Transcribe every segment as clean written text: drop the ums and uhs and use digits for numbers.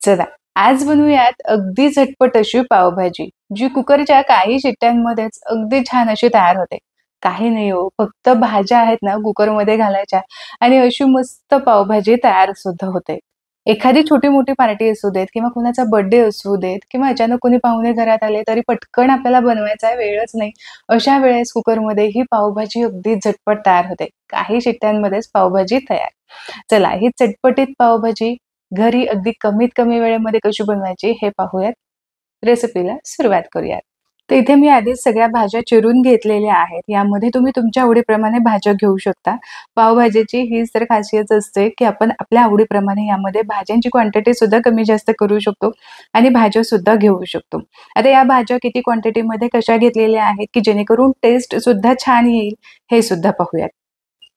चला, आज बनवूयात अगदी झटपट अशी पावभाजी, जी कुकरच्या काही शिट्ट्यांमध्येच अगदी छान अशी तयार होते. काही नाही हो, फक्त भाज्या आहेत ना कुकरमध्ये घालायच्या आणि अशी मस्त पावभाजी तयार सुद्धा होते. एखादी छोटी-मोठी पार्टी असू देत किंवा कोणाचा बर्थडे असू देत किंवा अचानक कोणी पाहुणे घरात आले तरी पटकन आपल्याला बनवायचा वेळच नाही. अशा वेळेस कुकरमध्ये ही पावभाजी अगदी झटपट तयार होते. काही शिट्ट्यांमध्येच पावभाजी तयार. चला, ही चटपटीत पावभाजी घरी अगदी कमीत कमी वेळेमध्ये कशी बनवायची हे पाहूयात. रेसिपीला सुरुवात करूयात. तर इथे मी आधीच सगळ्या भाज्या चिरून घेतलेल्या आहेत. यामध्ये तुम्ही तुमच्या आवडीप्रमाणे भाज्या घेऊ शकता. पावभाजीची हीच तर खासियत असते, की आपण आपल्या आवडीप्रमाणे यामध्ये भाज्यांची क्वांटिटी सुद्धा कमी जास्त करू शकतो आणि भाज्या सुद्धा घेऊ शकतो. आता या भाज्या किती क्वांटिटीमध्ये कशा घेतलेल्या आहेत, की जेणेकरून टेस्ट सुद्धा छान येईल, हे सुद्धा पाहूयात.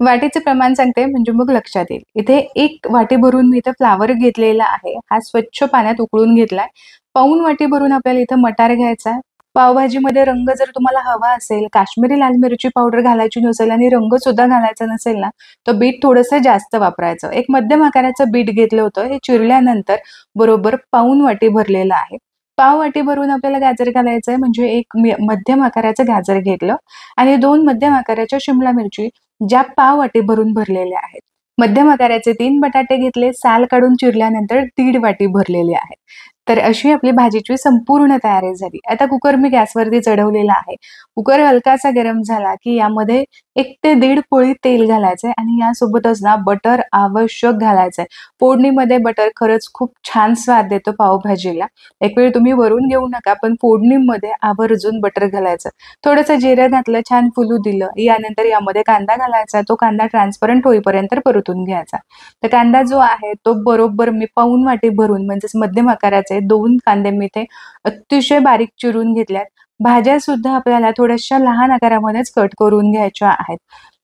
वाटीचे प्रमाण सांगते म्हणजे मग लक्षात येईल. इथे 1 वाटी भरून मी इथे फ्लॉवर घेतलेला आहे. हा स्वच्छ पाण्यात उकळून घेतलाय. पाऊण वाटी भरून आपल्याला इथं मटार घ्यायचा आहे. पावभाजीमध्ये रंग जर तुम्हाला हवा असेल, काश्मीरी लाल मिरची पावडर घालायची नसेल आणि रंग सुद्धा घालायचा नसेल ना, तर बीट थोडंसं जास्त वापरायचं. एक मध्यम आकाराचं बीट घेतलं होतं. हे चिरल्यानंतर बरोबर पाऊण वाटी भरलेलं आहे. पाव वाटी भरून आपल्याला गाजर घालायचं आहे म्हणजे एक मध्यम आकाराचं गाजर घेतलं आणि 2 मध्यम आकाराच्या शिमला मिरची ज्या पाव वाटी भरून भरलेल्या आहेत. मध्यम आकाराचे 3 बटाटे घेतले, साल काढून चिरल्यानंतर 1.5 वाटी भरलेले आहेत. तर अशी आपली भाजीची संपूर्ण तयारी झाली. आता कुकर मी गॅसवरती चढवलेला आहे. कुकर हलकासा गरम झाला, की यामध्ये 1 ते 1.5 पोळी तेल घालायचंय आणि यासोबतच ना बटर आवश्यक घालायचंय. फोडणीमध्ये बटर खरंच खूप छान स्वाद देतो पावभाजीला. एक वेळ तुम्ही वरून घेऊ नका, पण फोडणीमध्ये आवर्जून बटर घालायचं. थोडंसं जिरं घातलं, छान फुलू दिलं. यानंतर यामध्ये कांदा घालायचा. तो कांदा ट्रान्सपरंट होईपर्यंत परतून घ्यायचा. तर कांदा जो आहे तो बरोबर मी पाऊण वाटी भरून म्हणजेच मध्यम आकाराचे 2 कांदे मी इथे अतिशय बारीक चिरून घेतल्यात. भाज्या सुद्धा आपल्याला थोड्याशा लहान आकारामध्येच कट करून घ्यायच्या आहेत.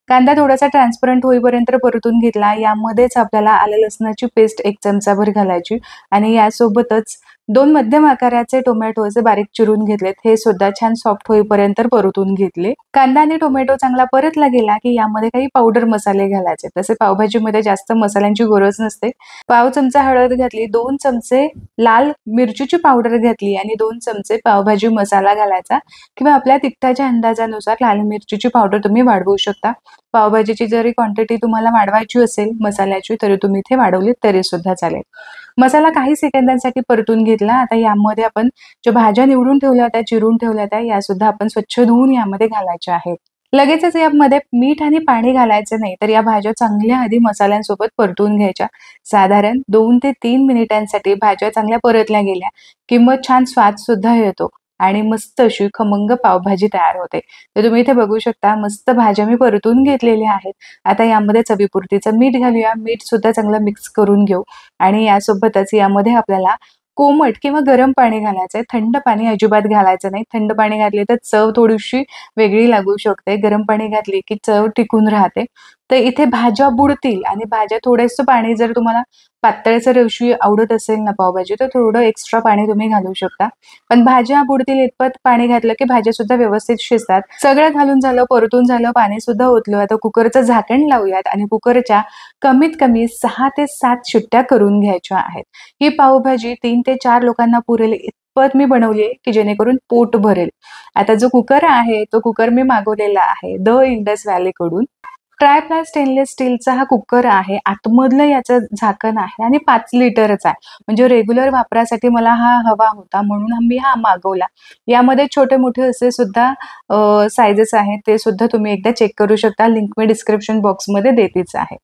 कांदा थोडासा ट्रान्सपरंट होईपर्यंत परतून घेतला. यामध्येच आपल्याला आलं लसणाची पेस्ट 1 चमचाभर घालायची आणि यासोबतच 2 मध्यम आकाराचे टोमॅटो असे बारीक चिरून घेतलेत. हे सुद्धा छान सॉफ्ट होईपर्यंत परतून घेतले. कांदा आणि टोमॅटो चांगला परतला गेला, की यामध्ये काही पावडर मसाले घालायचे. तसे पावभाजीमध्ये जास्त मसाल्यांची गरज नसते. पाव चमचा हळद घातली, 2 चमचे लाल मिरचीची पावडर घातली आणि 2 चमचे पावभाजी मसाला घालायचा किंवा आपल्या तिखटाच्या अंदाजानुसार लाल मिरचीची पावडर तुम्ही वाढवू शकता. पावभाजीची जरी क्वांटिटी तुम्हाला वाढवायची असेल मसाल्याची, तरी तुम्ही इथे वाढवलीत तरी सुद्धा चालेल. मसाला काही सेकंदांसाठी परतून घेतला. आता यामध्ये आपण ज्या भाज्या निवडून ठेवल्या होत्या, चिरून ठेवल्या होत्या, या सुद्धा आपण स्वच्छ धुवून यामध्ये घालायच्या आहेत. लगेचच यामध्ये मीठ आणि पाणी घालायचं नाही, तर या भाज्या चांगल्या आधी मसाल्यांसोबत परतून घ्यायच्या. साधारण 2 ते 3 मिनिटांसाठी भाज्या चांगल्या परतल्या गेल्या, की मग छान स्वाद सुद्धा येतो आणि मस्त अशी खमंग पावभाजी तयार होते. तर तुम्ही इथे बघू शकता मस्त भाज्या मी परतून घेतलेल्या आहेत. आता यामध्ये चवीपुरतीचं मीठ घालूया. मीठ सुद्धा चांगलं मिक्स करून घेऊ आणि यासोबतच यामध्ये आपल्याला कोमट किंवा गरम पाणी घालायचंय. थंड पाणी अजिबात घालायचं नाही. थंड पाणी घातले तर चव थोडीशी वेगळी लागू शकते. गरम पाणी घातली की चव टिकून राहते. तर इथे भाज्या बुडतील आणि भाज्या थोडंसं पाणी जर तुम्हाला पातळसर अशी आवडत असेल ना पावभाजी, तर थोडं एक्स्ट्रा पाणी तुम्ही घालू शकता. पण भाज्या बुडतील इतपत पाणी घातलं की भाज्या सुद्धा व्यवस्थित शिजतात. सगळं घालून झालं, परतून झालं, पाणी सुद्धा ओतलं. आता कुकरचं झाकण लावूयात आणि कुकरच्या कमीत कमी 6 ते 7 शिट्ट्या करून घ्यायच्या आहेत. ही पावभाजी 3 ते 4 लोकांना पुरेल इतपत मी बनवली आहे, की जेणेकरून पोट भरेल. आता जो कुकर आहे, तो कुकर मी मागवलेला आहे द इंडस व्हॅलीकडून. ट्रायप्लाय स्टेनलेस स्टीलचा हा कुकर आहे. आतमधलं याचं झाकण आहे आणि 5 लिटरच आहे. म्हणजे रेग्युलर वापरासाठी मला हा हवा होता म्हणून मी हा मागवला. यामध्ये छोटे-मोठे असे सुद्धा साइजेस आहेत. ते सुद्धा तुम्ही एकदा चेक करू शकता. लिंक मी डिस्क्रिप्शन बॉक्समध्ये देतेच आहे.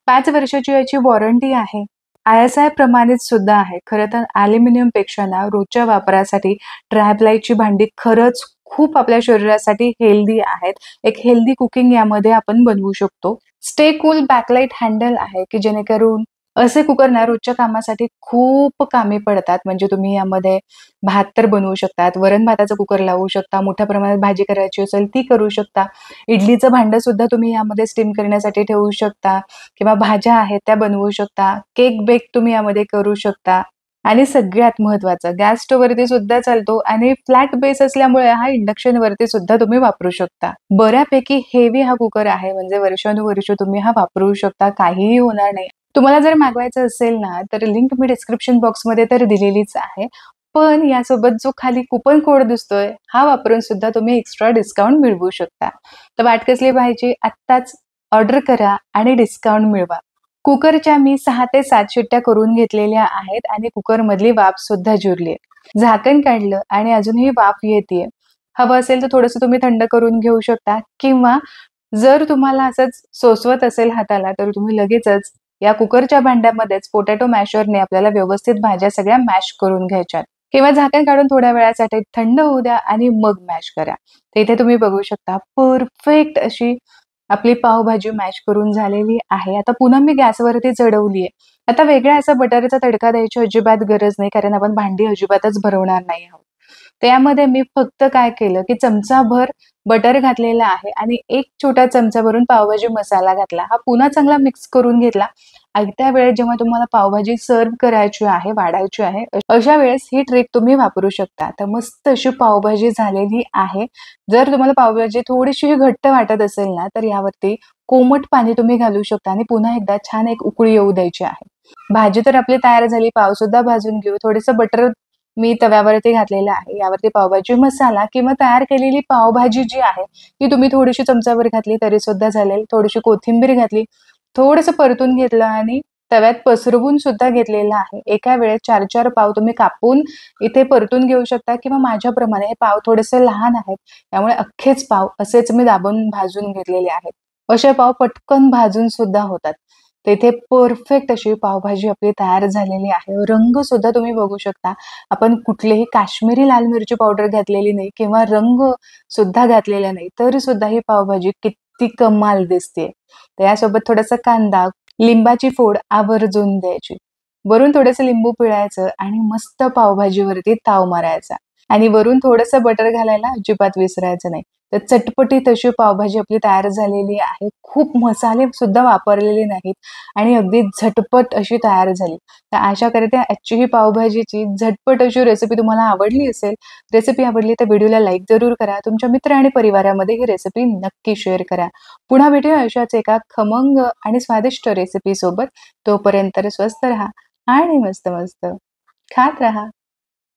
5 वर्षाची याची वॉरंटी आहे. ISI प्रमाणित सुद्धा आहे. खरं तर ॲल्युमिनियमपेक्षा ना रोजच्या वापरासाठी ट्रायप्लायची भांडी खरंच खूप आपल्या शरीरासाठी हेल्दी आहेत. एक हेल्दी कुकिंग यामध्ये आपण बनवू शकतो. स्टे कूल बॅकलाइट हँडल आहे, की जेणेकरून असे कुकर ना रोजच्या कामासाठी खूप कामी पडतात. म्हणजे तुम्ही यामध्ये भात तर बनवू शकतात, वरण-भाताचा कुकर लावू शकता, मोठ्या प्रमाणात भाजी करायची असेल ती करू शकता. इडलीचं भांडं सुद्धा तुम्ही यामध्ये स्टीम करण्यासाठी ठेवू शकता किंवा भाज्या आहेत त्या बनवू शकता. केक बेक तुम्ही यामध्ये करू शकता. आणि सगळ्यात महत्त्वाचं गॅस स्टोव्हवरती सुद्धा चालतो आणि फ्लॅट बेस असल्यामुळे हा इंडक्शनवरती सुद्धा तुम्ही वापरू शकता. बऱ्यापैकी हेवी हा कुकर आहे म्हणजे वर्षानुवर्ष तुम्ही हा वापरू शकता. काहीही होणार नाही. तुम्हाला जर मागवायचं असेल ना, तर लिंक मी डिस्क्रिप्शन बॉक्समध्ये तर दिलेलीच आहे. पण यासोबत जो खाली कुपन कोड दिसतोय, हा वापरून सुद्धा तुम्ही एक्स्ट्रा डिस्काउंट मिळवू शकता. तर वाट कसली पाहायची? आत्ताच ऑर्डर करा आणि डिस्काउंट मिळवा. कुकरच्या मी 6 ते 7 शिट्ट्या करून घेतलेल्या आहेत आणि कुकरमधली वाफ सुद्धा जिरली आहे. झाकण काढलं आणि अजूनही वाफ येतेय. हवं असेल तर थोडंसं तुम्ही थंड करून घेऊ शकता किंवा जर तुम्हाला असंच सोसवत असेल हाताला, तर तुम्ही लगेचच या कुकरच्या भांड्यामध्येच पोटॅटो मॅशरने आपल्याला व्यवस्थित भाज्या सगळ्या मॅश करून घ्यायच्यात किंवा झाकण काढून थोड्या वेळासाठी थंड होऊ द्या आणि मग मॅश करा. तर इथे तुम्ही बघू शकता परफेक्ट अशी आपली पावभाजी मॅश करून झालेली आहे. आता पुन्हा मी गॅसवरती चढवली आहे. आता वेगळा असा बटाट्याचा तडका द्यायची अजिबात गरज नाही, कारण आपण भांडी अजिबातच भरवणार नाही आहोत. त्यामध्ये मी फक्त काय केलं, की चमचाभर बटर घातलेला आहे आणि 1 छोटा चमचा भरून पावभाजी मसाला घातला. हा पुन्हा चांगला मिक्स करून घेतला. आयत्या वेळेत जेव्हा तुम्हाला पावभाजी सर्व्ह करायची आहे, वाढायची आहे, अशा वेळेस ही ट्रिक तुम्ही वापरू शकता. तर मस्त अशी पावभाजी झालेली आहे. जर तुम्हाला पावभाजी थोडीशी घट्ट वाटत असेल ना, तर यावरती कोमट पाणी तुम्ही घालू शकता आणि पुन्हा एकदा छान एक उकळी येऊ द्यायची आहे. भाजी तर आपली तयार झाली. पावसुद्धा भाजून घेऊ. थोडंसं बटर मी तव्यावरती घातलेलं आहे. यावरती पावभाजी मसाला किंवा तयार केलेली पावभाजी जी आहे, ती तुम्ही थोडीशी चमचाभर घातली तरी सुद्धा चालेल. थोडीशी कोथिंबीर घातली, थोडंसं परतून घेतलं आणि तव्यात पसरवून सुद्धा घेतलेलं आहे. एका वेळेस 4-4 पाव तुम्ही कापून इथे परतून घेऊ शकता किंवा माझ्याप्रमाणे हे पाव थोडेसे लहान आहेत, त्यामुळे अख्खेच पाव असेच मी दाबून भाजून घेतलेले आहेत. असे पाव पटकन भाजून सुद्धा होतात. तर इथे परफेक्ट अशी पावभाजी आपली तयार झालेली आहे. रंग सुद्धा तुम्ही बघू शकता. आपण कुठलीही काश्मीरी लाल मिरची पावडर घातलेली नाही किंवा रंग सुद्धा घातलेला नाही, तरी सुद्धा ही पावभाजी किती कमाल दिसतेय. तर यासोबत थोडासा कांदा, लिंबाची फोड आवर्जून द्यायची. वरून थोडंसं लिंबू पिळायचं आणि मस्त पावभाजीवरती ताव मारायचा आणि वरून थोडंसं बटर घालायला अजिबात विसरायचं नाही. तर चटपटीत अशी पावभाजी आपली तयार झालेली आहे. खूप मसाले सुद्धा वापरलेले नाहीत आणि अगदी झटपट अशी तयार झाली. तर आशा करते आजची ही पावभाजीची झटपट अशी रेसिपी तुम्हाला आवडली असेल. रेसिपी आवडली तर व्हिडिओला लाईक जरूर करा. तुमच्या मित्र आणि परिवारामध्ये ही रेसिपी नक्की शेअर करा. पुन्हा भेटूया अशाच एका खमंग आणि स्वादिष्ट रेसिपी सोबत. तोपर्यंत स्वस्त राहा आणि मस्त मस्त खात राहा.